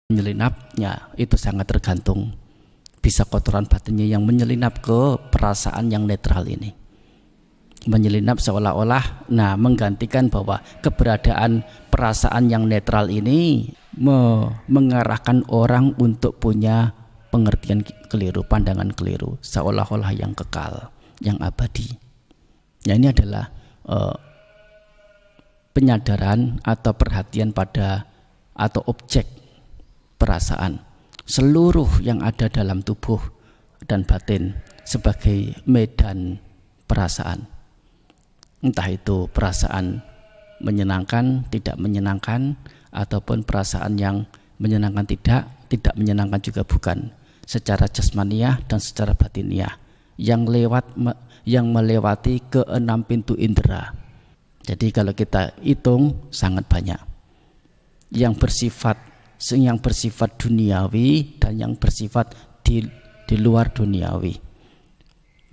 menyelinapnya itu sangat tergantung. Bisa kotoran batinnya yang menyelinap ke perasaan yang netral ini. Menyelinap seolah-olah menggantikan bahwa keberadaan perasaan yang netral ini mengarahkan orang untuk punya pengertian keliru, pandangan keliru, seolah-olah yang kekal, yang abadi. Ya, ini adalah penyadaran atau perhatian pada atau objek perasaan, seluruh yang ada dalam tubuh dan batin sebagai medan perasaan. Entah itu perasaan menyenangkan, tidak menyenangkan, ataupun perasaan yang menyenangkan tidak menyenangkan juga bukan, secara jasmaniah dan secara batiniah, yang melewati keenam pintu indera. Jadi kalau kita hitung sangat banyak. Yang bersifat duniawi dan yang bersifat di luar duniawi.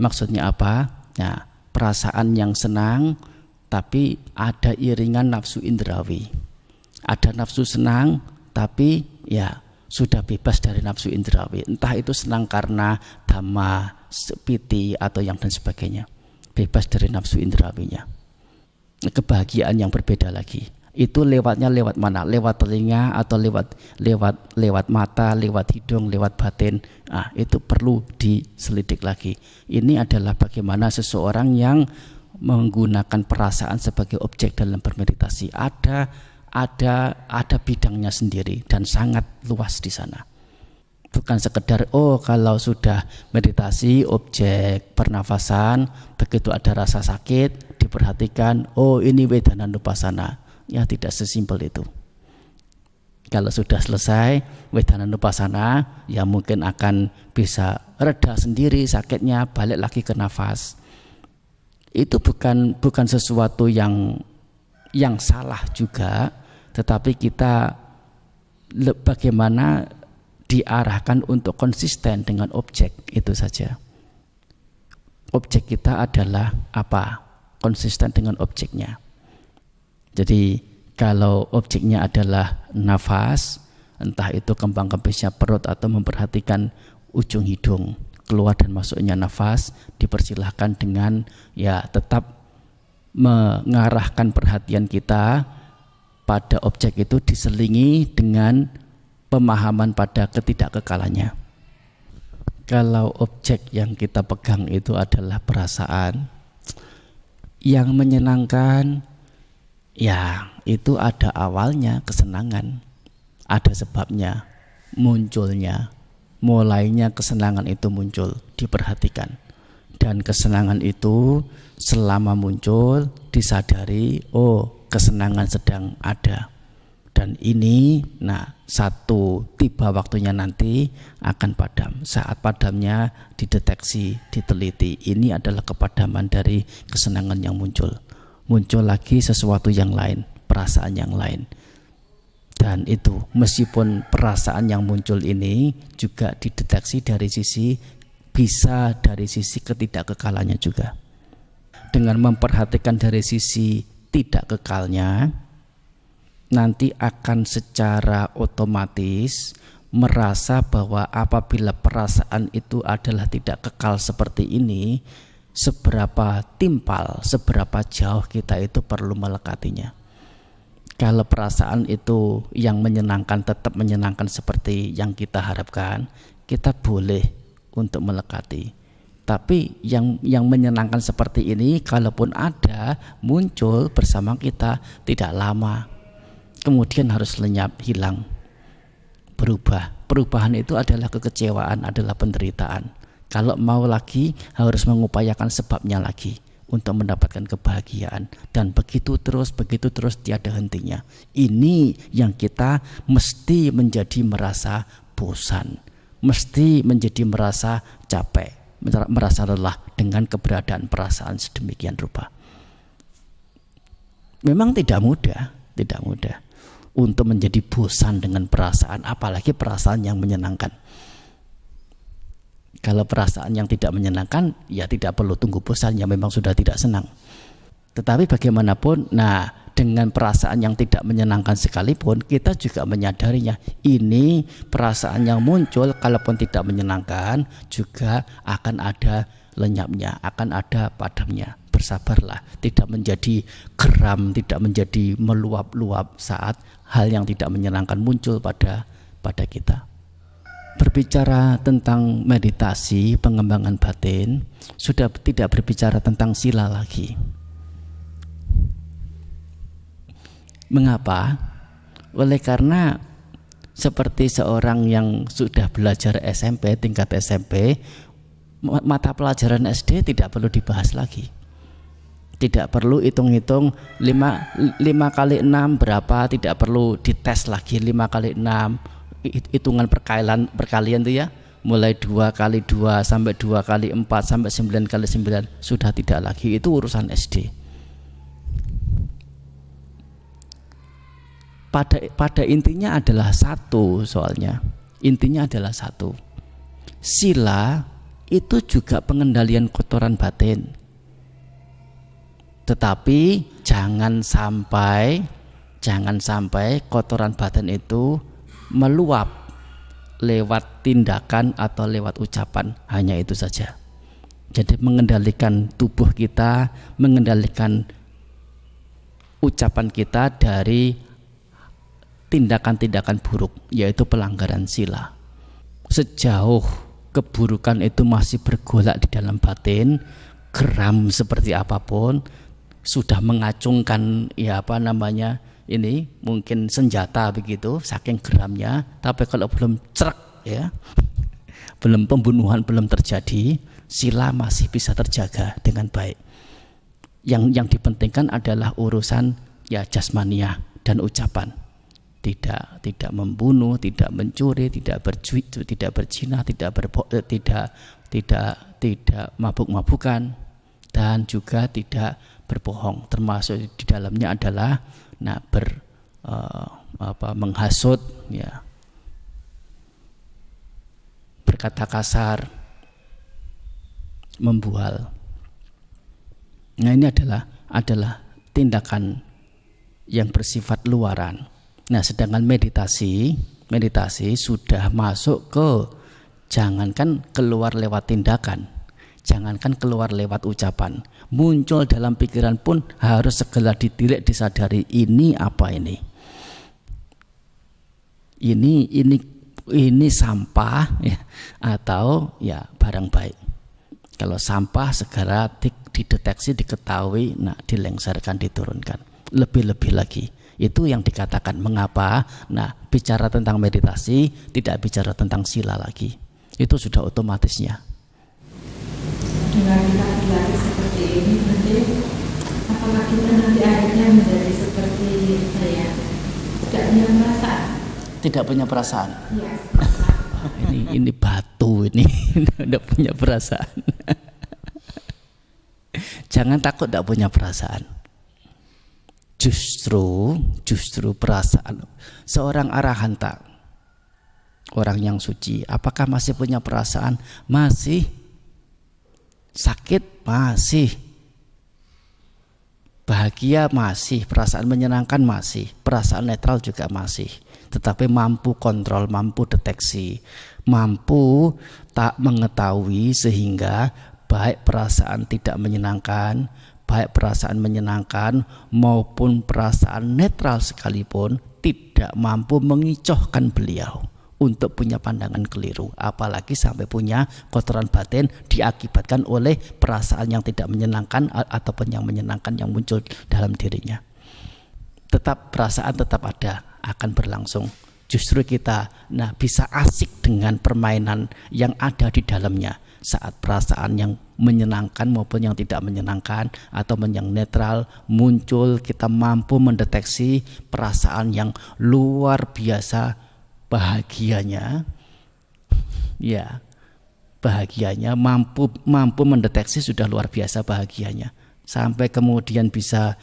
Maksudnya apa? Nah, perasaan yang senang tapi ada iringan nafsu indrawi. Ada nafsu senang tapi ya sudah bebas dari nafsu indrawi. Entah itu senang karena dhamma, piti atau yang dan sebagainya. Bebas dari nafsu indrawinya. Kebahagiaan yang berbeda lagi. Itu lewatnya lewat mana? Lewat telinga atau lewat mata, lewat hidung, lewat batin. Itu perlu diselidik lagi. Ini adalah bagaimana seseorang yang menggunakan perasaan sebagai objek dalam bermeditasi. Ada bidangnya sendiri dan sangat luas di sana. Bukan sekedar kalau sudah meditasi objek pernafasan, begitu ada rasa sakit diperhatikan, ini Wedananupassana. Ya, tidak sesimpel itu. Kalau sudah selesai Wedananupassana, ya mungkin akan bisa reda sendiri sakitnya, balik lagi ke nafas. Itu bukan sesuatu yang salah juga, tetapi kita bagaimana diarahkan untuk konsisten dengan objek, itu saja. Objek kita adalah apa? Konsisten dengan objeknya. Jadi kalau objeknya adalah nafas, entah itu kembang kempisnya perut atau memperhatikan ujung hidung, keluar dan masuknya nafas, dipersilahkan dengan ya tetap mengarahkan perhatian kita pada objek itu diselingi dengan pemahaman pada ketidakkekalannya. Kalau objek yang kita pegang itu adalah perasaan yang menyenangkan, ya itu ada awalnya kesenangan, ada sebabnya munculnya, mulainya kesenangan itu muncul, diperhatikan. Dan kesenangan itu selama muncul disadari, kesenangan sedang ada. Dan ini satu tiba waktunya nanti akan padam. Saat padamnya dideteksi, diteliti, ini adalah kepadaman dari kesenangan yang muncul. Muncul lagi sesuatu yang lain, perasaan yang lain. Dan itu meskipun perasaan yang muncul ini juga dideteksi dari sisi ketidakkekalannya juga. Dengan memperhatikan dari sisi tidak kekalnya, nanti akan secara otomatis merasa bahwa apabila perasaan itu adalah tidak kekal seperti ini, seberapa timpal, seberapa jauh kita itu perlu melekatinya. Kalau perasaan itu yang menyenangkan tetap menyenangkan seperti yang kita harapkan, kita boleh untuk melekati. Tapi yang menyenangkan seperti ini, kalaupun ada, muncul bersama kita tidak lama, kemudian harus lenyap, hilang, berubah. Perubahan itu adalah kekecewaan, adalah penderitaan. Kalau mau lagi harus mengupayakan sebabnya lagi untuk mendapatkan kebahagiaan, dan begitu terus tiada hentinya. Ini yang kita mesti menjadi merasa bosan, mesti menjadi merasa capek, merasa lelah dengan keberadaan perasaan sedemikian rupa. Memang tidak mudah untuk menjadi bosan dengan perasaan, apalagi perasaan yang menyenangkan. Kalau perasaan yang tidak menyenangkan, ya tidak perlu tunggu bosan, ya memang sudah tidak senang. Tetapi bagaimanapun, dengan perasaan yang tidak menyenangkan sekalipun, kita juga menyadarinya. Ini perasaan yang muncul, kalaupun tidak menyenangkan, juga akan ada lenyapnya, akan ada padamnya. Bersabarlah, tidak menjadi geram, tidak menjadi meluap-luap saat hal yang tidak menyenangkan muncul pada kita. Berbicara tentang meditasi, pengembangan batin, sudah tidak berbicara tentang sila lagi. Mengapa? Oleh karena seperti seorang yang sudah belajar SMP, tingkat SMP, mata pelajaran SD tidak perlu dibahas lagi. Tidak perlu hitung-hitung 5 kali 6 berapa, tidak perlu dites lagi 5 kali 6, hitungan perkalian itu ya, mulai 2 kali 2 sampai 2 kali 4 sampai 9 kali 9, sudah tidak lagi, itu urusan SD. Pada intinya adalah satu, soalnya intinya adalah satu. Sila itu juga pengendalian kotoran batin, tetapi jangan sampai kotoran batin itu meluap lewat tindakan atau lewat ucapan, hanya itu saja. Jadi mengendalikan tubuh kita, mengendalikan ucapan kita dari tindakan-tindakan buruk, yaitu pelanggaran sila. Sejauh keburukan itu masih bergolak di dalam batin, geram seperti apapun, sudah mengacungkan ini mungkin senjata begitu, saking geramnya. Tapi kalau belum cerak ya, belum pembunuhan belum terjadi, sila masih bisa terjaga dengan baik. Yang dipentingkan adalah urusan ya jasmaniah dan ucapan. Tidak membunuh, tidak mencuri, tidak berzina, tidak mabuk-mabukan, dan juga tidak berbohong. Termasuk di dalamnya adalah menghasut, ya, berkata kasar, membual. Nah, ini adalah tindakan yang bersifat luaran. Nah, sedangkan meditasi sudah masuk ke, jangankan keluar lewat tindakan, jangankan keluar lewat ucapan, muncul dalam pikiran pun harus segera ditilik, disadari, ini apa ini? Ini sampah ya, atau ya barang baik. Kalau sampah segera dideteksi, diketahui, dilengsarkan, diturunkan. Lebih-lebih lagi. Itu yang dikatakan mengapa. Bicara tentang meditasi tidak bicara tentang sila lagi. Itu sudah otomatisnya. Dengan kita berlatih seperti ini, nanti apakah kita nanti akhirnya menjadi seperti saya, tidak punya perasaan? Tidak punya perasaan. Iya. ini batu ini tidak punya perasaan. Jangan takut tidak punya perasaan. Justru perasaan seorang arahanta, orang yang suci, apakah masih punya perasaan? Masih. Sakit masih, bahagia masih, perasaan menyenangkan masih, perasaan netral juga masih. Tetapi mampu kontrol, mampu deteksi, mampu tak mengetahui, sehingga baik perasaan tidak menyenangkan, baik perasaan menyenangkan maupun perasaan netral sekalipun tidak mampu mengicohkan beliau untuk punya pandangan keliru, apalagi sampai punya kotoran batin diakibatkan oleh perasaan yang tidak menyenangkan ataupun yang menyenangkan yang muncul dalam dirinya. Perasaan tetap ada, akan berlangsung. Justru kita bisa asik dengan permainan yang ada di dalamnya. Saat perasaan yang menyenangkan maupun yang tidak menyenangkan atau yang netral muncul, kita mampu mendeteksi perasaan yang luar biasa bahagianya, ya, bahagianya, mampu mendeteksi, sudah luar biasa bahagianya, sampai kemudian bisa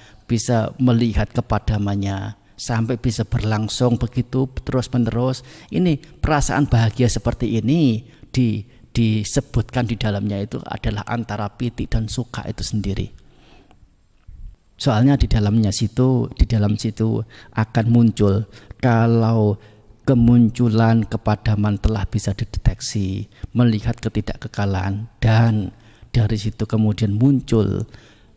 melihat kepadamannya, sampai bisa berlangsung begitu terus menerus. Ini perasaan bahagia seperti ini disebutkan di dalamnya itu adalah antara piti dan suka itu sendiri. Soalnya di dalam situ akan muncul, kalau kemunculan kepadaman telah bisa dideteksi, melihat ketidakkekalan, dan dari situ kemudian muncul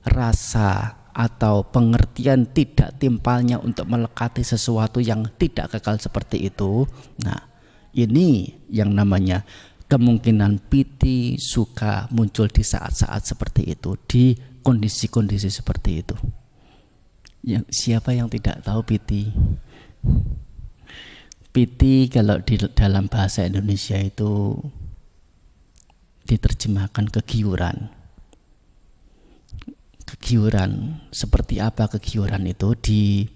rasa atau pengertian tidak timpalnya untuk melekati sesuatu yang tidak kekal seperti itu. Nah, ini yang namanya kemungkinan piti suka muncul di saat-saat seperti itu, di kondisi-kondisi seperti itu. Siapa yang tidak tahu piti? Piti kalau di dalam bahasa Indonesia itu diterjemahkan kegiuran. Kegiuran, seperti apa kegiuran itu? Di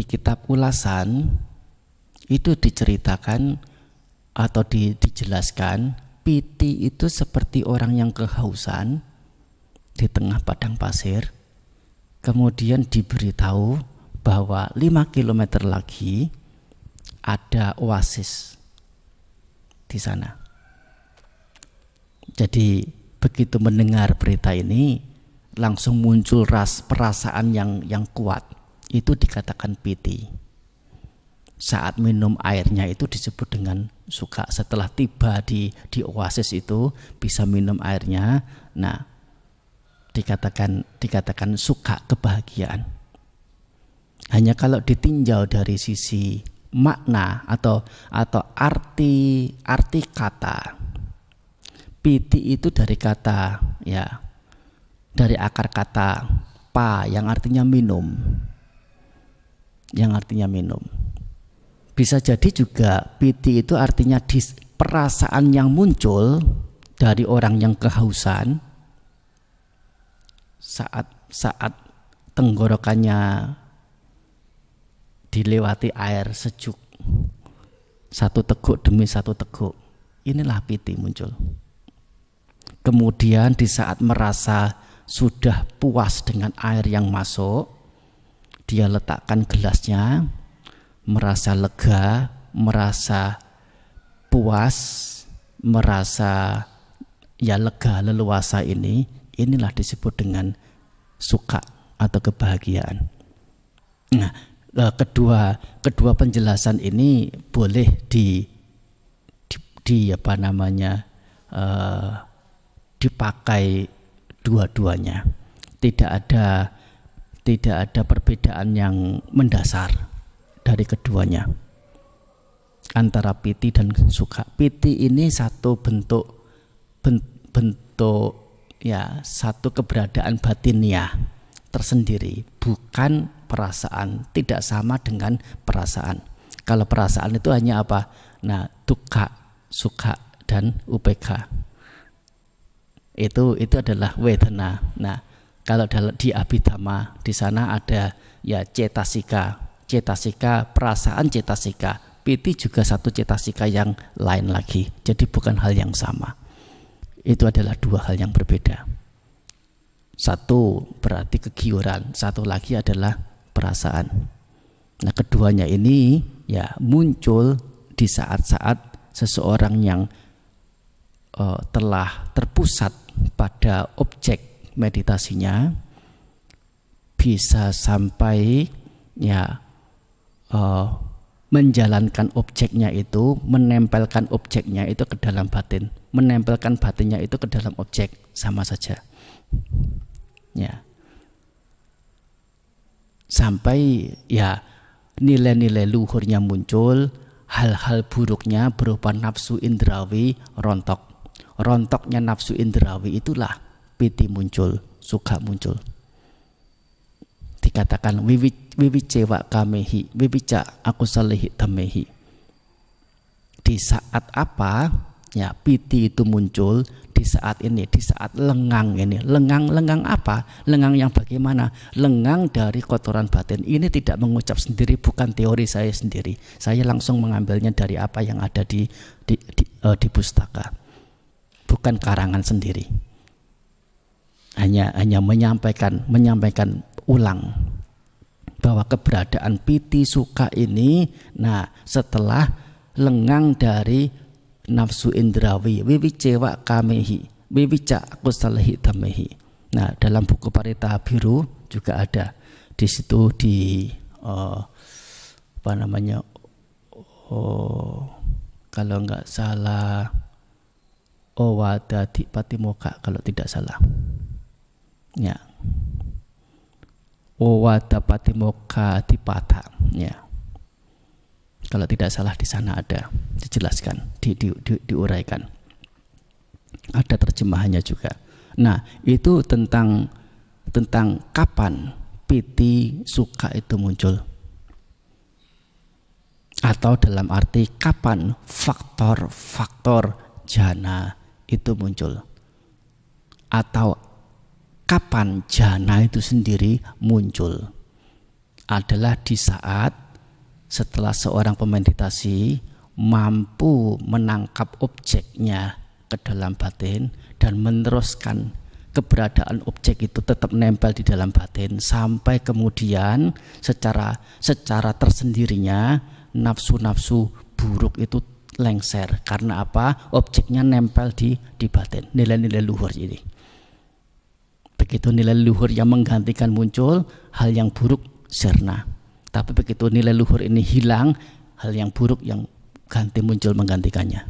kitab ulasan itu diceritakan atau dijelaskan, piti itu seperti orang yang kehausan di tengah padang pasir, kemudian diberitahu bahwa 5 km lagi ada oasis di sana. Jadi begitu mendengar berita ini langsung muncul perasaan yang kuat, itu dikatakan piti. Saat minum airnya itu disebut dengan suka. Setelah tiba di oasis itu bisa minum airnya, nah dikatakan suka, kebahagiaan. Hanya kalau ditinjau dari sisi makna atau arti kata, piti itu dari kata dari akar kata pa yang artinya minum. Bisa jadi juga piti itu artinya perasaan yang muncul dari orang yang kehausan saat tenggorokannya dilewati air sejuk, satu teguk demi satu teguk, inilah piti muncul. Kemudian di saat merasa sudah puas dengan air yang masuk, dia letakkan gelasnya, merasa lega, merasa puas, merasa lega, leluasa, inilah disebut dengan suka atau kebahagiaan. Nah, kedua penjelasan ini boleh dipakai dua-duanya. Tidak ada perbedaan yang mendasar dari keduanya antara piti dan suka. Piti ini satu bentuk satu keberadaan batiniah tersendiri, bukan perasaan, tidak sama dengan perasaan. Kalau perasaan itu hanya apa? Nah, dukkha, suka dan upekha. Itu adalah wedana. Nah, kalau di Abhidhamma di sana ada cetasika, perasaan cetasika. Piti juga satu cetasika yang lain lagi. Jadi bukan hal yang sama. Itu adalah dua hal yang berbeda. Satu berarti kegiuran, satu lagi adalah perasaan. Nah, keduanya ini muncul di saat-saat seseorang yang telah terpusat pada objek meditasinya, bisa sampai menjalankan objeknya itu, menempelkan objeknya itu ke dalam batin, menempelkan batinnya itu ke dalam objek, sama saja. Sampai nilai-nilai luhurnya muncul, hal-hal buruknya berupa nafsu indrawi rontok. Rontoknya nafsu indrawi itulah piti muncul, suka muncul. Dikatakan wiwicewa kamehi, wiwica akusalehi tamehi. Di saat apa piti itu muncul? Di saat ini, di saat lengang ini. Lengang apa? Lengang yang bagaimana? Lengang dari kotoran batin. Ini tidak mengucap sendiri, bukan teori saya sendiri. Saya langsung mengambilnya dari apa yang ada di pustaka. Bukan karangan sendiri. Hanya menyampaikan ulang bahwa keberadaan piti suka ini, setelah lengang dari nafsu indrawi, wiwicewa kamehi, wiwica akusalehi tamehi. Nah, dalam buku Parita Biru juga ada di situ kalau nggak salah Owada Patimokkha kalau tidak salah ya, Owada Patimokkha Dipata ya, kalau tidak salah di sana ada dijelaskan, diuraikan, ada terjemahannya juga. Nah itu tentang kapan piti suka itu muncul, atau dalam arti kapan faktor jana itu muncul, atau kapan jana itu sendiri muncul, adalah di saat setelah seorang pemeditasi mampu menangkap objeknya ke dalam batin dan meneruskan keberadaan objek itu tetap nempel di dalam batin sampai kemudian secara tersendirinya nafsu-nafsu buruk itu lengser. Karena apa? Objeknya nempel di batin, nilai-nilai luhur ini. Begitu nilai luhur yang menggantikan muncul, hal yang buruk sirna. Tapi begitu nilai luhur ini hilang, hal yang buruk yang ganti muncul menggantikannya.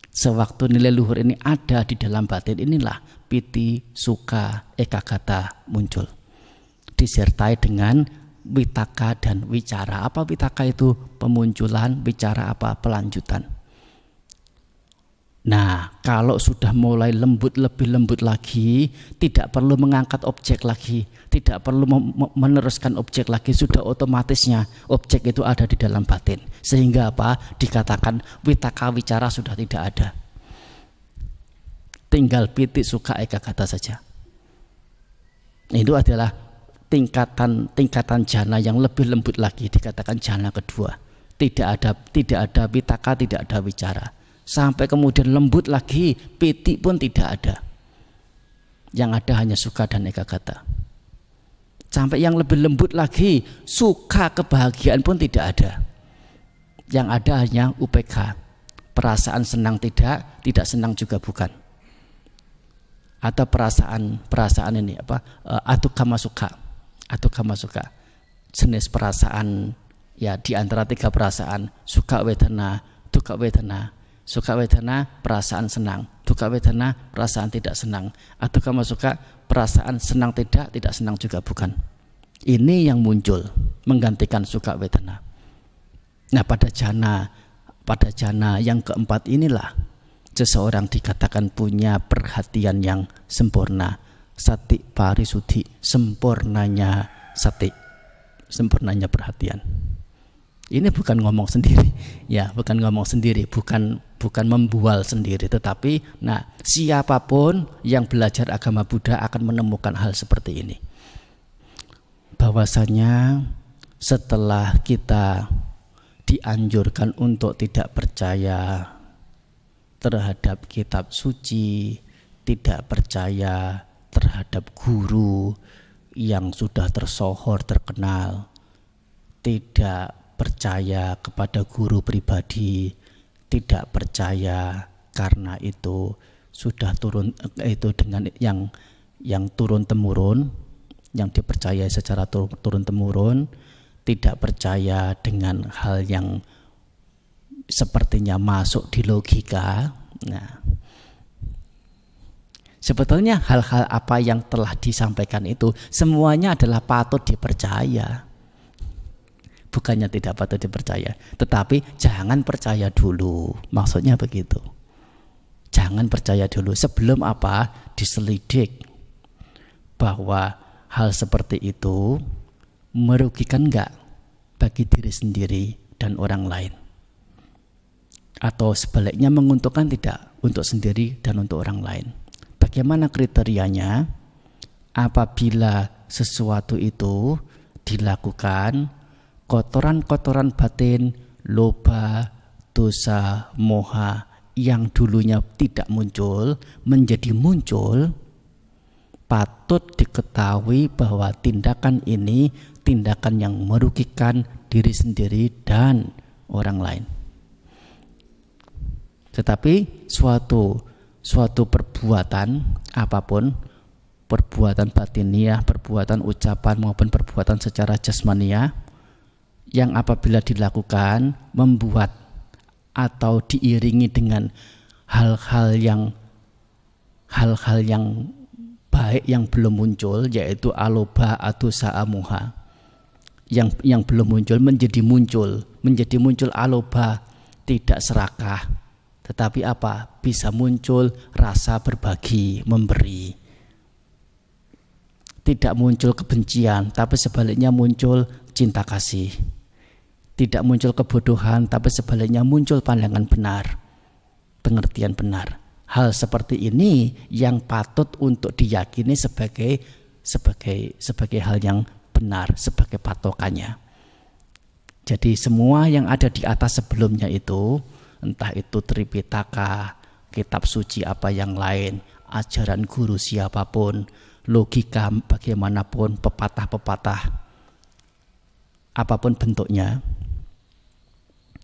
Sewaktu nilai luhur ini ada di dalam batin, inilah piti, suka, ekagata muncul. Disertai dengan witaka dan wicara. Apa witaka itu? Pemunculan, wicara apa? Pelanjutan. Nah, kalau sudah mulai lebih lembut lagi, tidak perlu mengangkat objek lagi, tidak perlu meneruskan objek lagi, sudah otomatisnya objek itu ada di dalam batin. Sehingga apa? Dikatakan witaka wicara sudah tidak ada. Tinggal piti suka ekagata saja. Itu adalah tingkatan jana yang lebih lembut lagi, dikatakan jana kedua. Tidak ada witaka, tidak ada wicara. Sampai kemudian lembut lagi, piti pun tidak ada. Yang ada hanya suka dan ekagata. Sampai yang lebih lembut lagi, suka kebahagiaan pun tidak ada. Yang ada hanya upekha, perasaan senang tidak senang juga bukan. Atau perasaan ini apa? Atukama suka. Jenis perasaan ya di antara tiga perasaan, suka wedana, dukkha wedana. Suka wedana perasaan senang, dukkha wedana perasaan tidak senang, atau kamu suka perasaan senang tidak senang juga bukan. Ini yang muncul menggantikan suka wedana. Nah pada jana yang keempat inilah seseorang dikatakan punya perhatian yang sempurna, sati parisuddhi, sempurnanya sati, sempurnanya perhatian. Ini bukan ngomong sendiri, ya, bukan ngomong sendiri, bukan membual sendiri, tetapi nah siapapun yang belajar agama Buddha akan menemukan hal seperti ini. Bahwasanya setelah kita dianjurkan untuk tidak percaya terhadap kitab suci, tidak percaya terhadap guru yang sudah tersohor, terkenal, tidak percaya kepada guru pribadi, tidak percaya karena itu sudah turun, itu dengan yang turun temurun, yang dipercaya secara turun temurun, tidak percaya dengan hal yang sepertinya masuk di logika. Nah, sebetulnya hal-hal apa yang telah disampaikan itu semuanya adalah patut dipercaya. Bukannya tidak patut dipercaya, tetapi jangan percaya dulu. Maksudnya begitu. Jangan percaya dulu sebelum apa? Diselidik bahwa hal seperti itu merugikan enggak bagi diri sendiri dan orang lain. Atau sebaliknya menguntungkan tidak untuk sendiri dan untuk orang lain. Bagaimana kriterianya? Apabila sesuatu itu dilakukan, kotoran-kotoran batin, loba, dosa, moha yang dulunya tidak muncul menjadi muncul, patut diketahui bahwa tindakan ini tindakan yang merugikan diri sendiri dan orang lain. Tetapi suatu perbuatan apapun perbuatan batiniah, perbuatan ucapan maupun perbuatan secara jasmaniah yang apabila dilakukan membuat atau diiringi dengan hal-hal yang baik yang belum muncul, yaitu aloba atau sa'amuha, yang belum muncul menjadi muncul aloba, tidak serakah, tetapi apa, bisa muncul rasa berbagi, memberi. Tidak muncul kebencian, tapi sebaliknya muncul cinta kasih. Tidak muncul kebodohan, tapi sebaliknya muncul pandangan benar, pengertian benar. Hal seperti ini yang patut untuk diyakini sebagai hal yang benar, sebagai patokannya. Jadi semua yang ada di atas sebelumnya itu, entah itu Tripitaka, kitab suci apa yang lain, ajaran guru siapapun, logika bagaimanapun, pepatah-pepatah, apapun bentuknya.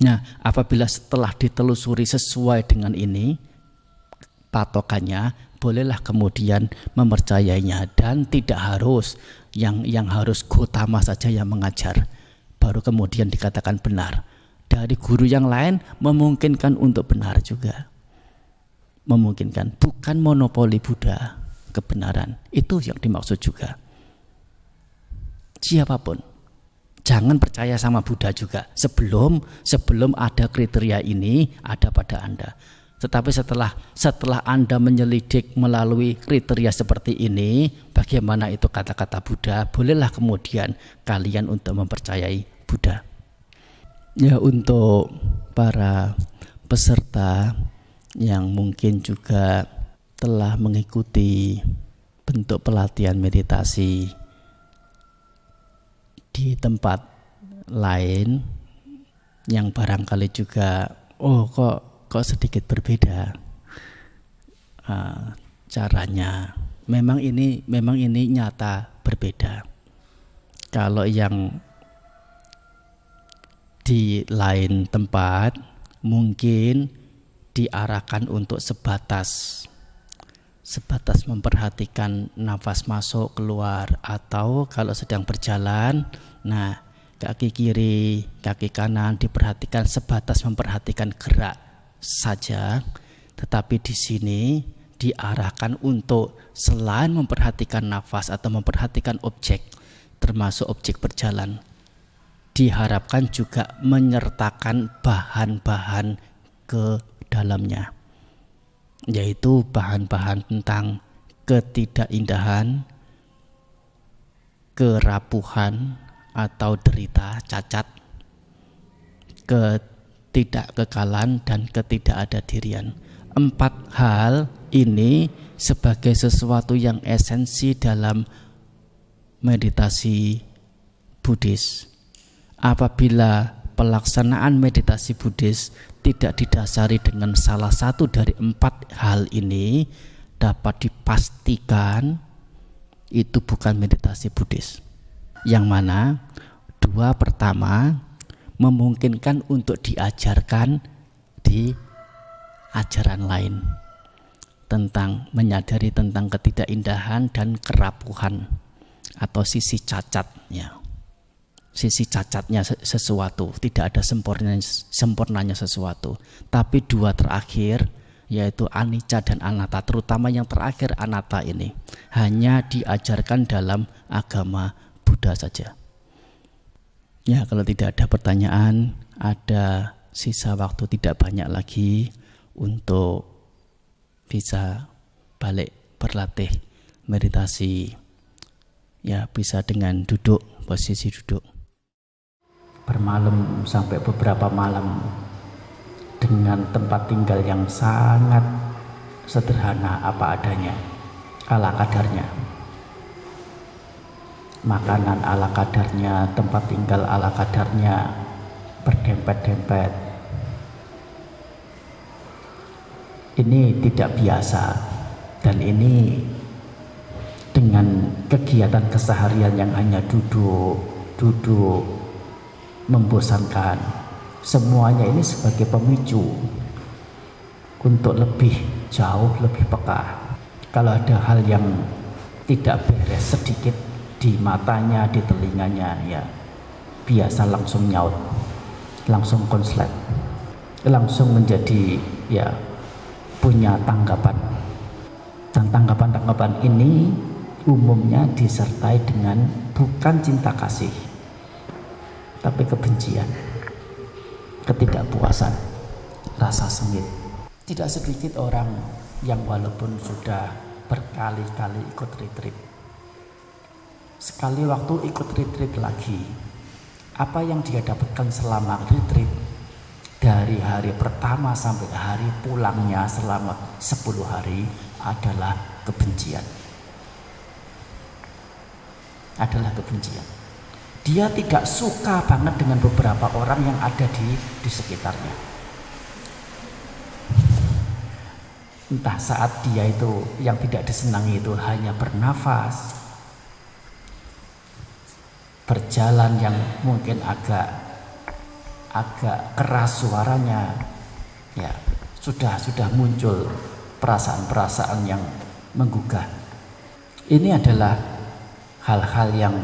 Nah, apabila setelah ditelusuri sesuai dengan ini patokannya, bolehlah kemudian mempercayainya, dan tidak harus yang harus Gotama saja yang mengajar baru kemudian dikatakan benar. Dari guru yang lain memungkinkan untuk benar juga, memungkinkan, bukan monopoli Buddha kebenaran, itu yang dimaksud juga. Siapapun jangan percaya sama Buddha juga sebelum ada kriteria ini ada pada Anda. Tetapi setelah Anda menyelidik melalui kriteria seperti ini, bagaimana itu kata-kata Buddha, bolehlah kemudian kalian untuk mempercayai Buddha. Ya, untuk para peserta yang mungkin juga telah mengikuti bentuk pelatihan meditasi di tempat lain yang barangkali juga kok sedikit berbeda caranya. Memang ini nyata berbeda. Kalau yang di lain tempat mungkin diarahkan untuk sebatas memperhatikan nafas masuk keluar, atau kalau sedang berjalan, nah kaki kiri, kaki kanan diperhatikan sebatas memperhatikan gerak saja. Tetapi di sini diarahkan untuk selain memperhatikan nafas atau memperhatikan objek, termasuk objek berjalan, diharapkan juga menyertakan bahan-bahan ke dalamnya, yaitu bahan-bahan tentang ketidakindahan, kerapuhan atau derita, cacat, ketidakkekalan, dan ketidakadadirian. 4 hal ini sebagai sesuatu yang esensi dalam meditasi Buddhis. Apabila pelaksanaan meditasi Buddhis tidak didasari dengan salah satu dari 4 hal ini, dapat dipastikan itu bukan meditasi Buddhis. Yang mana 2 pertama memungkinkan untuk diajarkan di ajaran lain, tentang menyadari tentang ketidakindahan dan kerapuhan atau sisi cacatnya. Sisi cacatnya sesuatu, tidak ada sempurnanya sesuatu. Tapi 2 terakhir, yaitu anicca dan anatta, terutama yang terakhir anatta ini, hanya diajarkan dalam agama Buddha saja. Ya, kalau tidak ada pertanyaan, ada sisa waktu tidak banyak lagi untuk bisa balik berlatih meditasi. Ya, bisa dengan duduk, posisi duduk. Bermalam sampai beberapa malam dengan tempat tinggal yang sangat sederhana apa adanya, ala kadarnya. Makanan ala kadarnya, tempat tinggal ala kadarnya, berdempet-dempet. Ini tidak biasa, dan ini dengan kegiatan keseharian yang hanya duduk membosankan. Semuanya ini sebagai pemicu untuk lebih jauh, lebih peka. Kalau ada hal yang tidak beres sedikit di matanya, di telinganya, ya biasa langsung nyaut, langsung konslet, langsung menjadi ya punya tanggapan. Dan tanggapan-tanggapan ini umumnya disertai dengan bukan cinta kasih, tapi kebencian, ketidakpuasan, rasa sengit. Tidak sedikit orang yang walaupun sudah berkali-kali ikut retreat, sekali waktu ikut retreat lagi, apa yang dia dapatkan selama retreat dari hari pertama sampai hari pulangnya selama 10 hari adalah kebencian. Adalah kebencian. Dia tidak suka banget dengan beberapa orang yang ada di sekitarnya. Entah saat dia itu yang tidak disenangi itu hanya bernafas, berjalan yang mungkin agak keras suaranya, ya sudah muncul perasaan-perasaan yang menggugah. Ini adalah hal-hal yang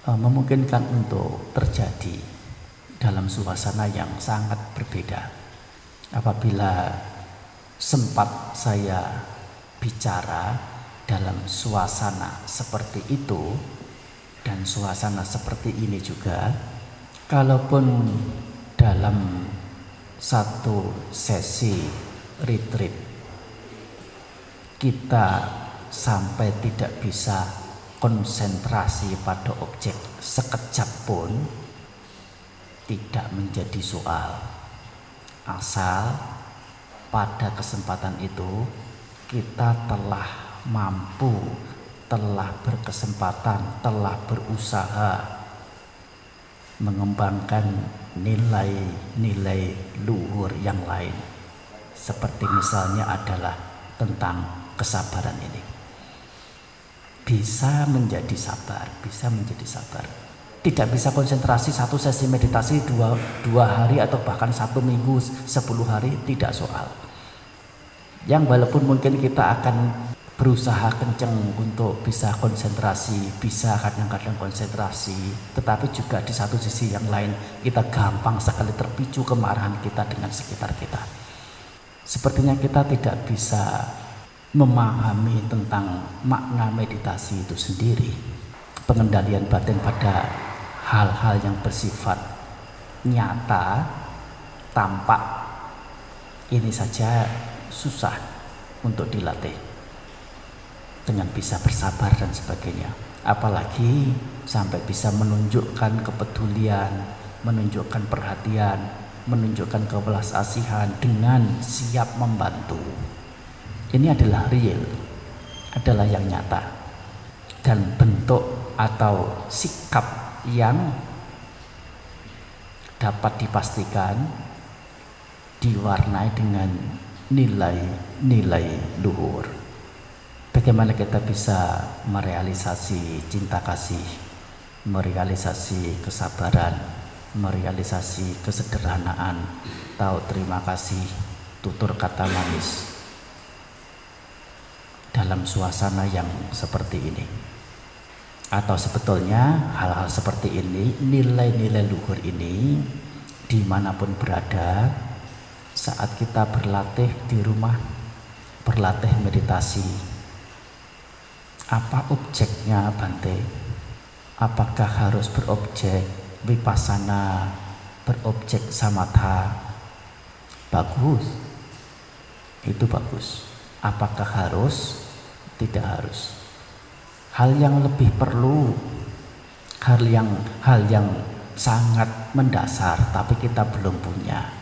memungkinkan untuk terjadi dalam suasana yang sangat berbeda. Apabila sempat saya bicara dalam suasana seperti itu dan suasana seperti ini juga, kalaupun dalam satu sesi retreat kita sampai tidak bisa konsentrasi pada objek sekejap pun, tidak menjadi soal, asal pada kesempatan itu kita telah mampu, telah berkesempatan, telah berusaha mengembangkan nilai-nilai luhur yang lain, seperti misalnya adalah tentang kesabaran ini. Bisa menjadi sabar, bisa menjadi sabar. Tidak bisa konsentrasi satu sesi meditasi dua hari atau bahkan 1 minggu 10 hari, tidak soal. Yang walaupun mungkin kita akan berusaha kenceng untuk bisa konsentrasi, bisa kadang-kadang konsentrasi, tetapi juga di satu sisi yang lain kita gampang sekali terpicu kemarahan kita dengan sekitar kita. Sepertinya kita tidak bisa memahami tentang makna meditasi itu sendiri, pengendalian batin pada hal-hal yang bersifat nyata, tampak, ini saja susah untuk dilatih dengan bisa bersabar dan sebagainya. Apalagi sampai bisa menunjukkan kepedulian, menunjukkan perhatian, menunjukkan kewelas asihan dengan siap membantu. Ini adalah real, adalah yang nyata, dan bentuk atau sikap yang dapat dipastikan diwarnai dengan nilai-nilai luhur. Bagaimana kita bisa merealisasi cinta kasih, merealisasi kesabaran, merealisasi kesederhanaan, tahu terima kasih, tutur kata manis dalam suasana yang seperti ini. Atau sebetulnya hal-hal seperti ini, nilai-nilai luhur ini dimanapun berada, saat kita berlatih di rumah, berlatih meditasi, apa objeknya Bante? Apakah harus berobjek vipassana, berobjek samatha? Bagus, itu bagus. Apakah harus? Tidak harus. Hal yang lebih perlu, hal yang sangat mendasar tapi kita belum punya,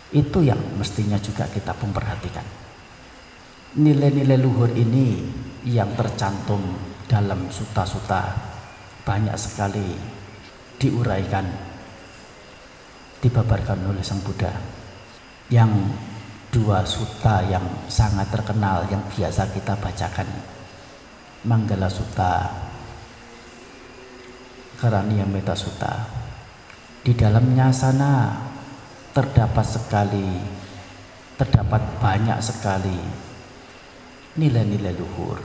itu yang mestinya juga kita memperhatikan. Nilai-nilai luhur ini yang tercantum dalam sutta-sutta banyak sekali diuraikan, dibabarkan oleh Sang Buddha. Yang 2 sutta yang sangat terkenal yang biasa kita bacakan, Manggala Sutta, Karaniyammetta Sutta. Di dalamnya sana terdapat banyak sekali nilai-nilai luhur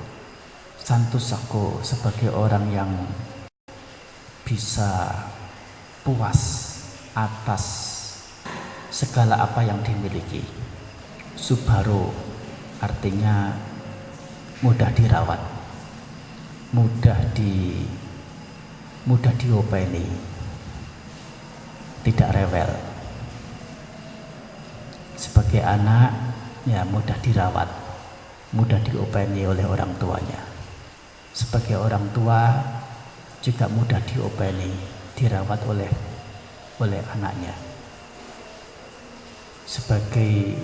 Santosaku sebagai orang yang bisa puas atas segala apa yang dimiliki. Subharo artinya mudah dirawat, mudah diopeni, tidak rewel. Sebagai anak ya mudah dirawat, mudah diopeni oleh orang tuanya. Sebagai orang tua juga mudah diopeni, dirawat oleh anaknya. Sebagai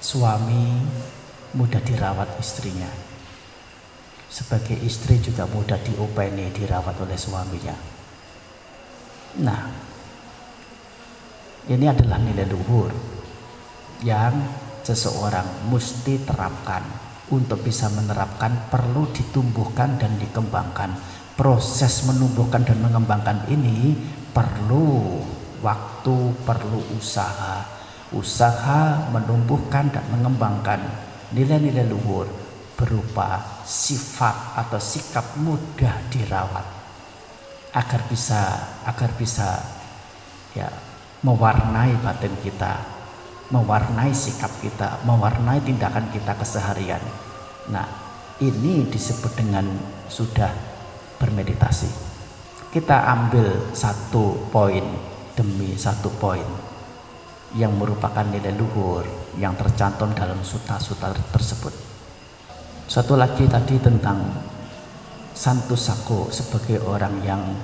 suami mudah dirawat istrinya. Sebagai istri juga mudah diopeni, dirawat oleh suaminya. Nah, ini adalah nilai luhur yang seseorang mesti terapkan. Untuk bisa menerapkan perlu ditumbuhkan dan dikembangkan. Proses menumbuhkan dan mengembangkan ini perlu waktu, perlu usaha. Usaha menumbuhkan dan mengembangkan nilai-nilai luhur berupa sifat atau sikap mudah dirawat agar bisa ya mewarnai batin kita, mewarnai sikap kita, mewarnai tindakan kita keseharian. Nah, ini disebut dengan sudah bermeditasi. Kita ambil satu poin demi satu poin yang merupakan nilai luhur yang tercantum dalam suta-suta tersebut. Satu lagi tadi tentang Santosaku sebagai orang yang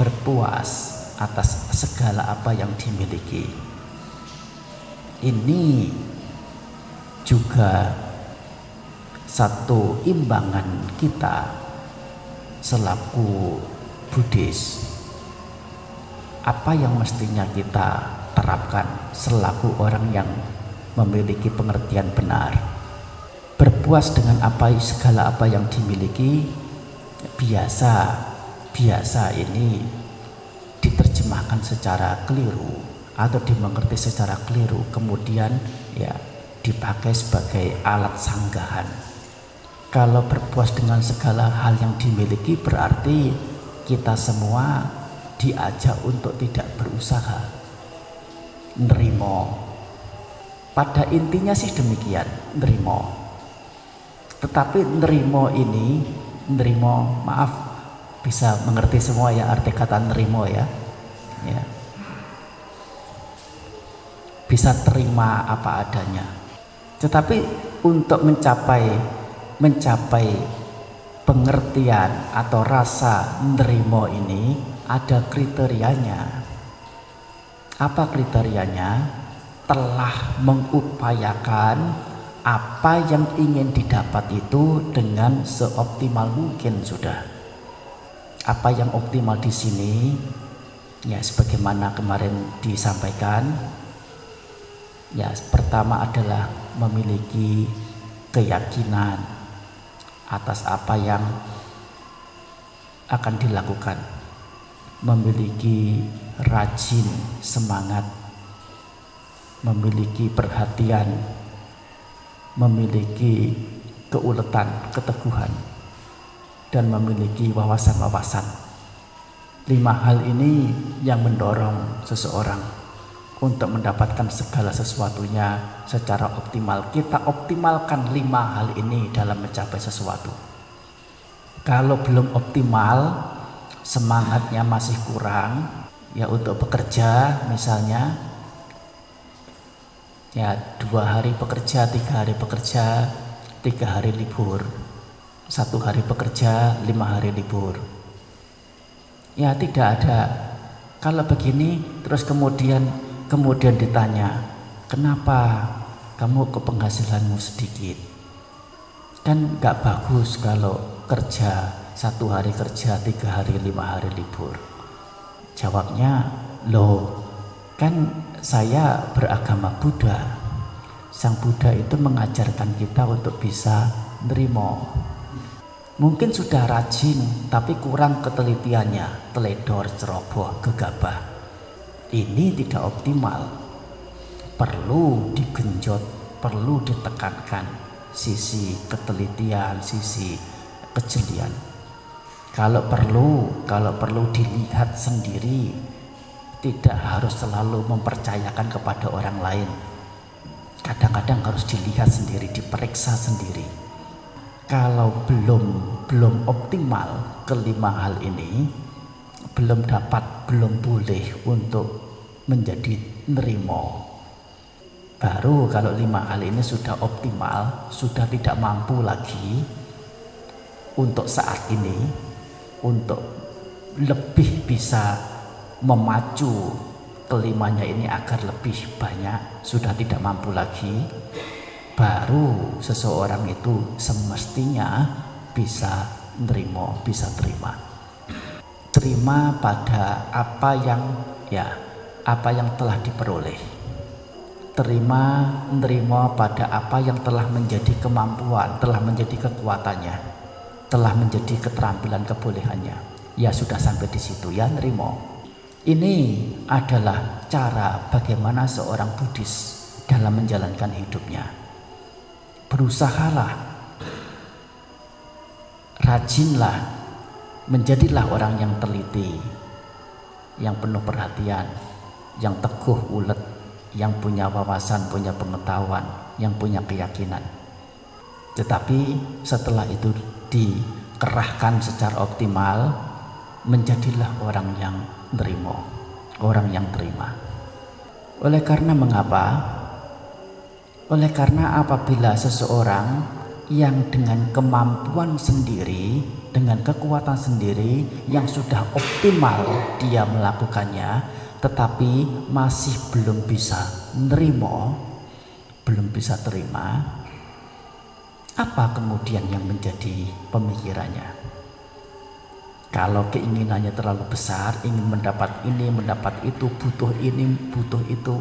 berpuas atas segala apa yang dimiliki. Ini juga satu imbangan kita selaku Buddhis. Apa yang mestinya kita terapkan selaku orang yang memiliki pengertian benar? Berpuas dengan segala apa yang dimiliki. Biasa ini diterjemahkan secara keliru atau dimengerti secara keliru, kemudian ya dipakai sebagai alat sanggahan. Kalau berpuas dengan segala hal yang dimiliki berarti kita semua diajak untuk tidak berusaha, nerimo. Pada intinya sih demikian, nerimo. Tetapi nerimo ini, maaf, bisa mengerti semua ya arti kata nerimo ya. Bisa terima apa adanya. Tetapi untuk mencapai pengertian atau rasa nerimo ini ada kriterianya. Apa kriterianya? Telah mengupayakan apa yang ingin didapat itu dengan seoptimal mungkin sudah. Apa yang optimal di sini ya sebagaimana kemarin disampaikan. Ya, pertama adalah memiliki keyakinan atas apa yang akan dilakukan, memiliki rajin, semangat, memiliki perhatian, memiliki keuletan, keteguhan, dan memiliki wawasan-wawasan. 5 hal ini yang mendorong seseorang untuk mendapatkan segala sesuatunya secara optimal. Kita optimalkan 5 hal ini dalam mencapai sesuatu. Kalau belum optimal, semangatnya masih kurang, ya untuk bekerja misalnya, ya 2 hari bekerja, 3 hari bekerja, 3 hari libur, 1 hari bekerja, 5 hari libur. Ya tidak ada. Kalau begini terus kemudian ditanya, kenapa kamu penghasilanmu sedikit? Kan gak bagus kalau kerja 1 hari kerja, 3 hari, 5 hari libur. Jawabnya, loh kan saya beragama Buddha. Sang Buddha itu mengajarkan kita untuk bisa nerimo. Mungkin sudah rajin tapi kurang ketelitiannya, teledor, ceroboh, gegabah. Ini tidak optimal, perlu digenjot, perlu ditekankan sisi ketelitian, sisi kejelian. Kalau perlu dilihat sendiri, tidak harus selalu mempercayakan kepada orang lain. Kadang-kadang harus dilihat sendiri, diperiksa sendiri. Kalau belum optimal kelima hal ini, belum boleh untuk menjadi nerimo. Baru kalau 5 hal ini sudah optimal, sudah tidak mampu lagi untuk saat ini, untuk lebih bisa memacu kelimanya ini agar lebih banyak, sudah tidak mampu lagi, baru seseorang itu semestinya bisa nerimo, bisa terima pada apa yang telah diperoleh, nerima pada apa yang telah menjadi kemampuan, telah menjadi kekuatannya, telah menjadi keterampilan, kebolehannya. Ya sudah sampai di situ, ya nerimo. Ini adalah cara bagaimana seorang Buddhis dalam menjalankan hidupnya. Berusahalah, rajinlah, menjadilah orang yang teliti, yang penuh perhatian, yang teguh ulet, yang punya wawasan, punya pengetahuan, yang punya keyakinan. Tetapi setelah itu dikerahkan secara optimal, menjadilah orang yang nerimo, orang yang terima. Oleh karena mengapa? Oleh karena apabila seseorang yang dengan kemampuan sendiri, dengan kekuatan sendiri, yang sudah optimal dia melakukannya, tetapi masih belum bisa nerimo, belum bisa terima, apa kemudian yang menjadi pemikirannya? Kalau keinginannya terlalu besar, ingin mendapat ini, mendapat itu, butuh ini, butuh itu,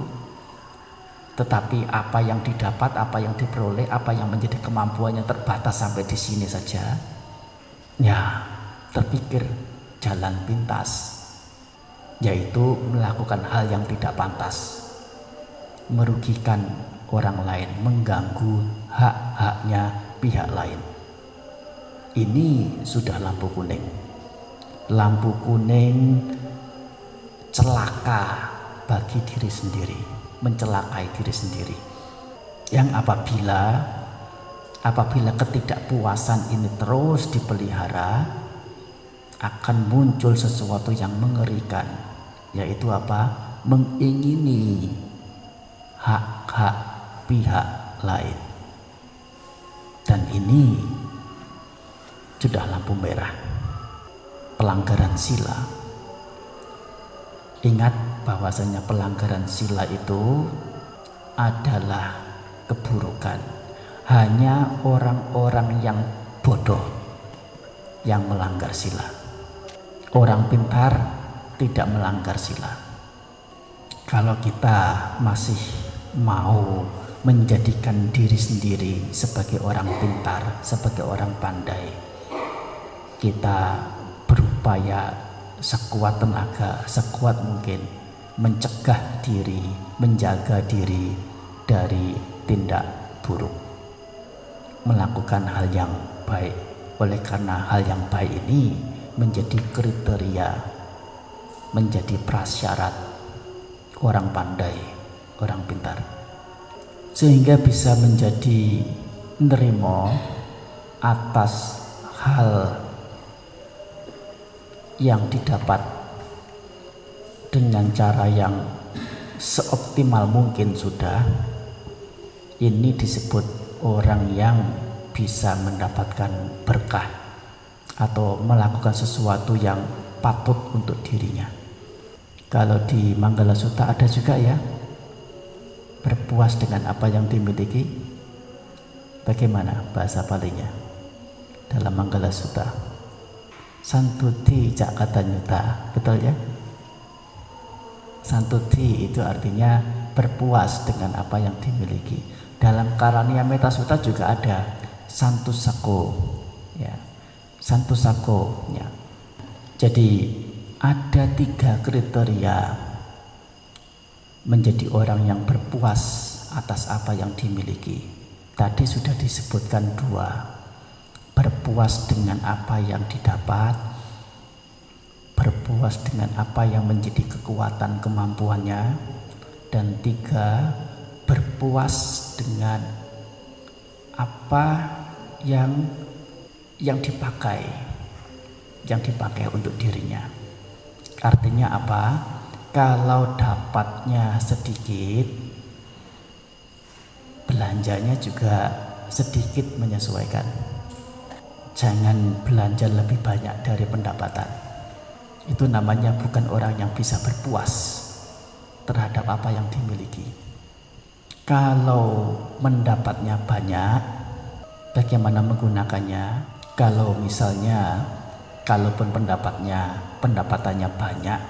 tetapi apa yang didapat, apa yang diperoleh, apa yang menjadi kemampuannya terbatas sampai di sini saja, ya terpikir jalan pintas, yaitu melakukan hal yang tidak pantas, merugikan orang lain, mengganggu hak-haknya pihak lain. Ini sudah lampu kuning. Lampu kuning celaka bagi diri sendiri, mencelakai diri sendiri. Yang apabila ketidakpuasan ini terus dipelihara, akan muncul sesuatu yang mengerikan, yaitu apa? Mengingini hak-hak pihak lain. Dan ini sudah lampu merah, pelanggaran sila. Ingat bahwasanya pelanggaran sila itu adalah keburukan. Hanya orang-orang yang bodoh yang melanggar sila. Orang pintar tidak melanggar sila. Kalau kita masih mau menjadikan diri sendiri sebagai orang pintar, sebagai orang pandai, kita berupaya sekuat tenaga, sekuat mungkin mencegah diri, menjaga diri dari tindak buruk, melakukan hal yang baik. Oleh karena hal yang baik ini menjadi kriteria, menjadi prasyarat orang pandai, orang pintar, sehingga bisa menjadi nerimo atas hal yang didapat dengan cara yang seoptimal mungkin sudah. Ini disebut orang yang bisa mendapatkan berkah atau melakukan sesuatu yang patut untuk dirinya. Kalau di Manggala Sutta ada juga ya, berpuas dengan apa yang dimiliki. Bagaimana bahasa palingnya dalam Manggala Sutta? Santuti Cakatanyuta, betul ya? Santuti itu artinya berpuas dengan apa yang dimiliki. Dalam Karaniya Metta Sutta juga ada Santusako, ya, Santusako, ya. Jadi ada 3 kriteria menjadi orang yang berpuas atas apa yang dimiliki. Tadi sudah disebutkan dua, berpuas dengan apa yang didapat, berpuas dengan apa yang menjadi kekuatan kemampuannya, dan tiga, berpuas dengan apa yang dipakai untuk dirinya. Artinya apa? Kalau dapatnya sedikit, belanjanya juga sedikit menyesuaikan. Jangan belanja lebih banyak dari pendapatan. Itu namanya bukan orang yang bisa berpuas terhadap apa yang dimiliki. Kalau mendapatnya banyak, bagaimana menggunakannya? Kalau misalnya, kalaupun pendapatannya banyak,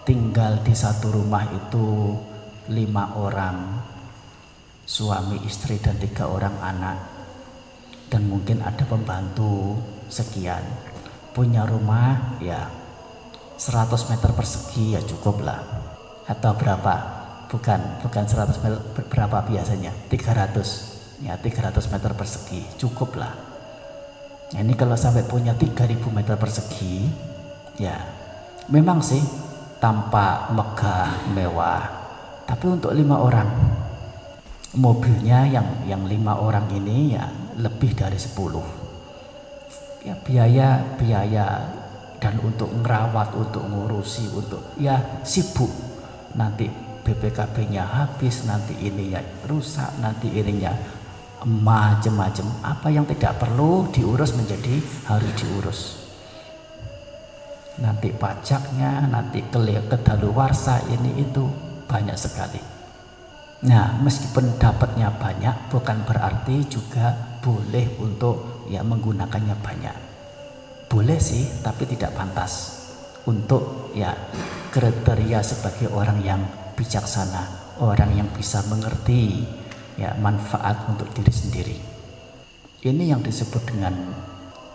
tinggal di satu rumah itu 5 orang, suami, istri, dan 3 orang anak, dan mungkin ada pembantu sekian, punya rumah ya 100 meter persegi ya cukup lah. Atau berapa? Bukan 100 meter, berapa biasanya? 300 ya, 300 meter persegi cukup lah. Nah, ini kalau sampai punya 3000 meter persegi ya memang sih tampak megah, mewah, tapi untuk 5 orang, mobilnya yang 5 orang ini ya lebih dari 10 ya, biaya dan untuk ngerawat, untuk ngurusi, untuk ya sibuk, nanti BPKB-nya habis, nanti ininya rusak, nanti ininya macam-macam. Apa yang tidak perlu diurus menjadi harus diurus. Nanti pajaknya, nanti kedaluarsa, ini itu banyak sekali. Nah, meskipun dapatnya banyak bukan berarti juga boleh untuk ya menggunakannya banyak. Boleh sih, tapi tidak pantas untuk ya kriteria sebagai orang yang bijaksana, orang yang bisa mengerti ya manfaat untuk diri sendiri. Ini yang disebut dengan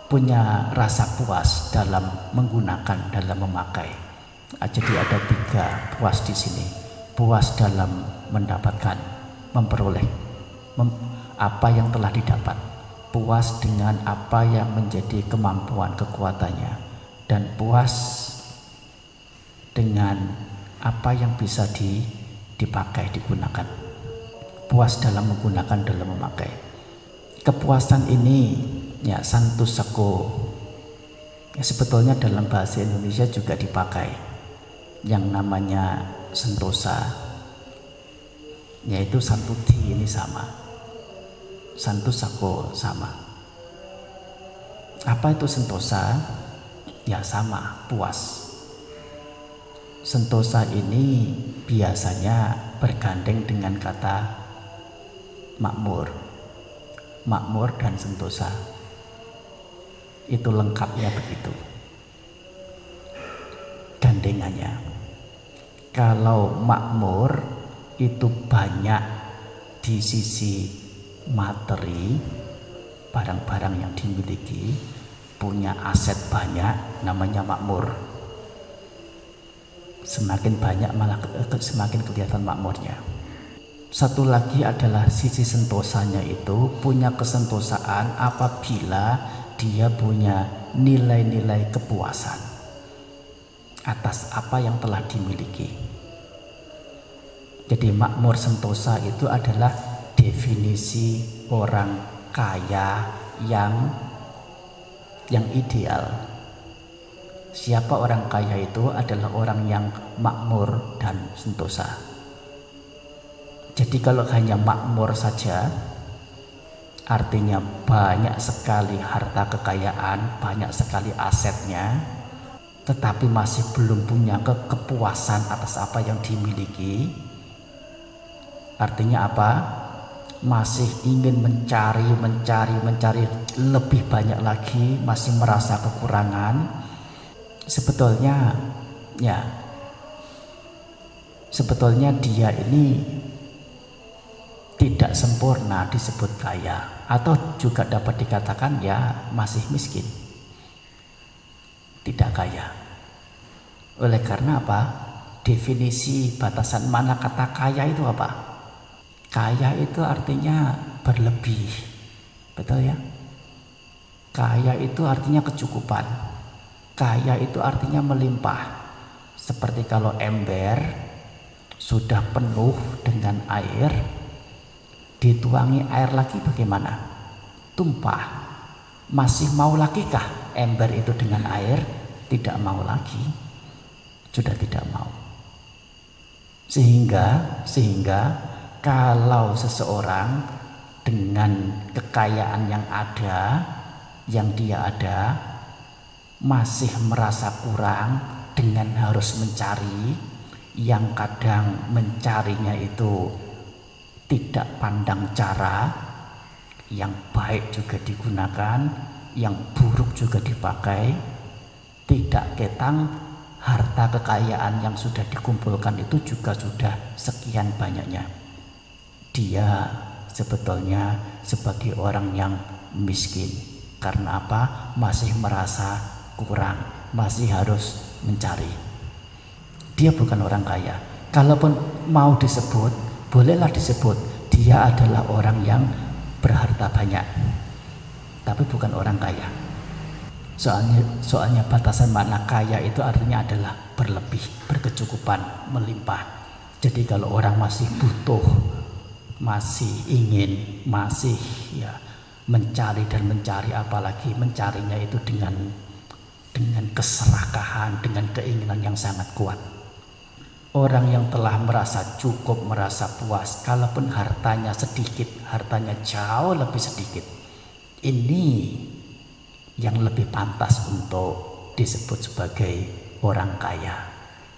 punya rasa puas dalam menggunakan, dalam memakai. Jadi ada 3 puas di sini. Puas dalam mendapatkan, memperoleh apa yang telah didapat. Puas dengan apa yang menjadi kemampuan, kekuatannya, dan puas dengan apa yang bisa dipakai, digunakan. Puas dalam menggunakan, dalam memakai. Kepuasan ini ya santusako ya, sebetulnya dalam bahasa Indonesia juga dipakai yang namanya sentosa, yaitu santuti ini sama, santusako sama. Apa itu sentosa? Ya sama, puas. Sentosa ini biasanya bergandeng dengan kata makmur. Makmur dan sentosa itu lengkapnya begitu gandengannya. Kalau makmur itu banyak di sisi materi, barang-barang yang dimiliki, punya aset banyak, namanya makmur. Semakin banyak malah semakin kelihatan makmurnya. Satu lagi adalah sisi sentosanya, itu punya kesentosaan apabila dia punya nilai-nilai kepuasan atas apa yang telah dimiliki. Jadi makmur sentosa itu adalah definisi orang kaya yang ideal. Siapa orang kaya itu? Adalah orang yang makmur dan sentosa. Jadi kalau hanya makmur saja, artinya banyak sekali harta kekayaan, banyak sekali asetnya, tetapi masih belum punya kepuasan atas apa yang dimiliki. Artinya apa? Masih ingin mencari lebih banyak lagi, masih merasa kekurangan. Sebetulnya dia ini tidak sempurna disebut kaya, atau juga dapat dikatakan ya masih miskin, tidak kaya. Oleh karena apa? Definisi batasan mana kata kaya itu apa? Kaya itu artinya berlebih, betul ya? Kaya itu artinya kecukupan. Kaya itu artinya melimpah. Seperti kalau ember sudah penuh dengan air, dituangi air lagi bagaimana? Tumpah. Masih mau lagi kah ember itu dengan air? Tidak mau lagi. Sudah tidak mau. Sehingga kalau seseorang dengan kekayaan yang dia ada masih merasa kurang dengan harus mencari, yang kadang mencarinya itu tidak pandang cara, yang baik juga digunakan, yang buruk juga dipakai, tidak ketang harta kekayaan yang sudah dikumpulkan itu juga sudah sekian banyaknya. Dia sebetulnya sebagai orang yang miskin. Karena apa? Masih merasa kurang, masih harus mencari. Dia bukan orang kaya. Kalaupun mau disebut, bolehlah disebut dia adalah orang yang berharta banyak, tapi bukan orang kaya. Soalnya batasan makna kaya itu artinya adalah berlebih, berkecukupan, melimpah. Jadi kalau orang masih butuh, masih ingin, masih mencari dan mencari, apalagi mencarinya itu dengan keserakahan, dengan keinginan yang sangat kuat. Orang yang telah merasa cukup, merasa puas, kalaupun hartanya sedikit, hartanya jauh lebih sedikit, ini yang lebih pantas untuk disebut sebagai orang kaya.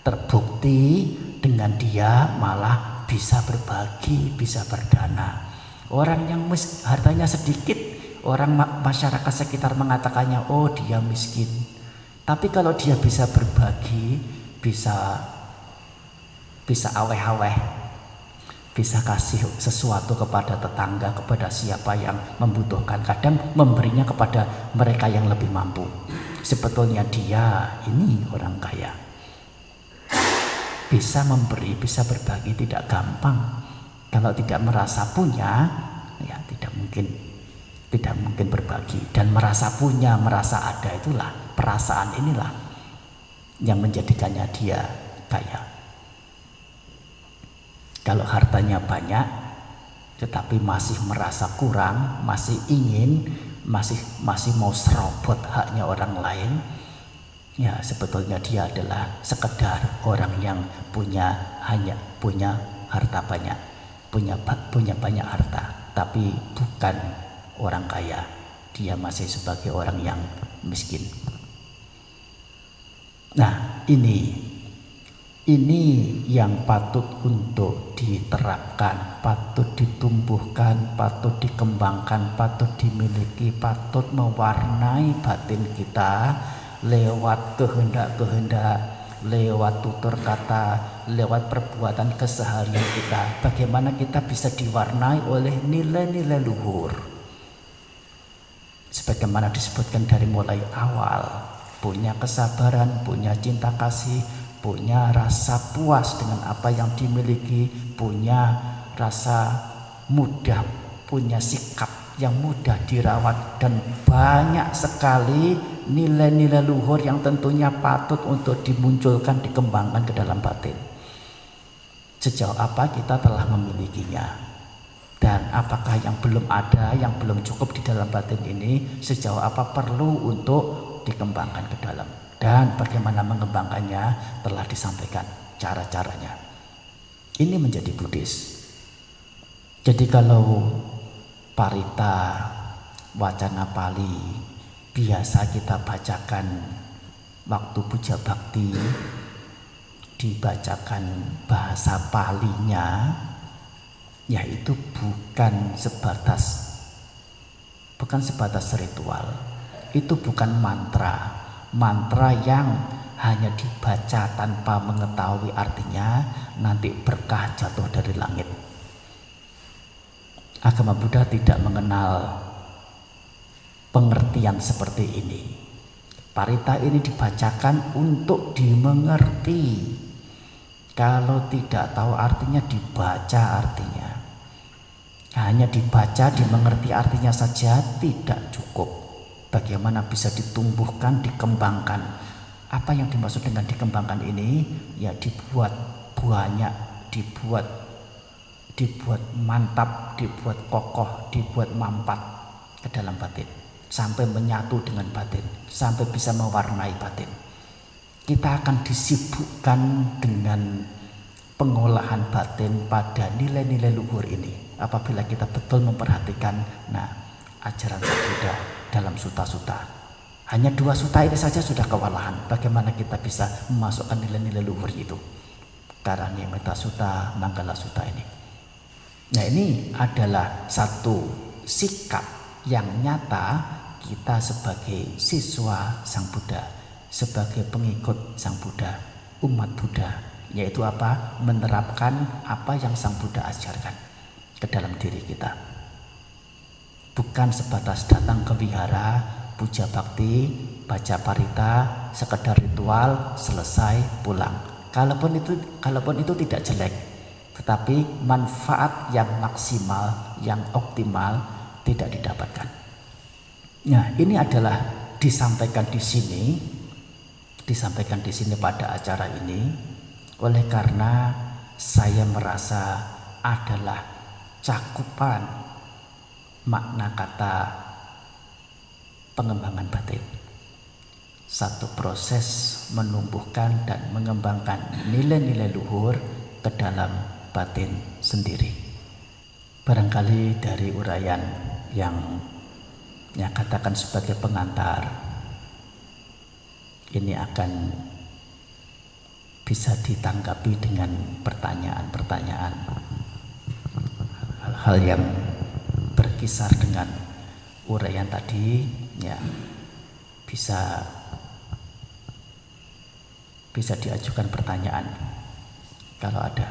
Terbukti dengan dia malah bisa berbagi, bisa berdana. Orang yang hartanya sedikit, orang masyarakat sekitar mengatakannya, oh dia miskin. Tapi kalau dia bisa berbagi, bisa aweh-aweh, bisa kasih sesuatu kepada tetangga, kepada siapa yang membutuhkan, kadang memberinya kepada mereka yang lebih mampu. Sebetulnya dia ini orang kaya. Bisa memberi, bisa berbagi, tidak gampang. Kalau tidak merasa punya, ya tidak mungkin berbagi. Dan merasa punya, merasa ada, itulah perasaan inilah yang menjadikannya dia kaya. Kalau hartanya banyak tetapi masih merasa kurang, masih ingin, masih mau serobot haknya orang lain, ya sebetulnya dia adalah sekedar orang yang hanya punya harta banyak, punya banyak harta, tapi bukan orang kaya. Dia masih sebagai orang yang miskin. Nah, ini yang patut untuk diterapkan, patut ditumbuhkan, patut dikembangkan, patut dimiliki, patut mewarnai batin kita lewat kehendak-kehendak, lewat tutur kata, lewat perbuatan keseharian kita. Bagaimana kita bisa diwarnai oleh nilai-nilai luhur. Sebagaimana disebutkan dari mulai awal, punya kesabaran, punya cinta kasih, punya rasa puas dengan apa yang dimiliki, punya rasa mudah, punya sikap yang mudah dirawat, dan banyak sekali nilai-nilai luhur yang tentunya patut untuk dimunculkan, dikembangkan ke dalam batin. Sejauh apa kita telah memilikinya, dan apakah yang belum ada, yang belum cukup di dalam batin ini, sejauh apa perlu untuk dikembangkan ke dalam. Dan bagaimana mengembangkannya telah disampaikan cara-caranya. Ini menjadi Buddhis. Jadi kalau parita, wacana Pali biasa kita bacakan waktu puja bakti, dibacakan bahasa Palinya, yaitu bukan sebatas ritual. Itu bukan mantra yang hanya dibaca tanpa mengetahui artinya, nanti berkah jatuh dari langit. Agama Buddha tidak mengenal pengertian seperti ini. Parita ini dibacakan untuk dimengerti. Kalau tidak tahu artinya, dibaca artinya. Hanya dibaca, dimengerti artinya saja tidak cukup. Bagaimana bisa ditumbuhkan, dikembangkan? Apa yang dimaksud dengan dikembangkan ini? Ya dibuat banyak, dibuat mantap, dibuat kokoh, dibuat mampat ke dalam batin, sampai menyatu dengan batin, sampai bisa mewarnai batin. Kita akan disibukkan dengan pengolahan batin pada nilai-nilai luhur ini apabila kita betul memperhatikan ajaran Sang Buddha dalam suta-suta. Hanya 2 suta ini saja sudah kewalahan. Bagaimana kita bisa memasukkan nilai-nilai luhur itu? Karaniyameta Sutta, Manggala Sutta ini. Nah, ini adalah satu sikap yang nyata kita sebagai siswa Sang Buddha, sebagai pengikut Sang Buddha, umat Buddha, yaitu apa? Menerapkan apa yang Sang Buddha ajarkan ke dalam diri kita. Bukan sebatas datang ke wihara, puja bakti, baca parita, sekedar ritual, selesai, pulang. Kalaupun itu tidak jelek, tetapi manfaat yang maksimal, yang optimal tidak didapatkan. Nah, ini adalah disampaikan di sini pada acara ini, oleh karena saya merasa adalah cakupan makna kata pengembangan batin. Satu proses menumbuhkan dan mengembangkan nilai-nilai luhur ke dalam batin sendiri. Barangkali dari uraian yang katakan sebagai pengantar ini akan bisa ditanggapi dengan pertanyaan-pertanyaan, hal-hal yang berkisar dengan uraian tadi, ya bisa diajukan pertanyaan kalau ada.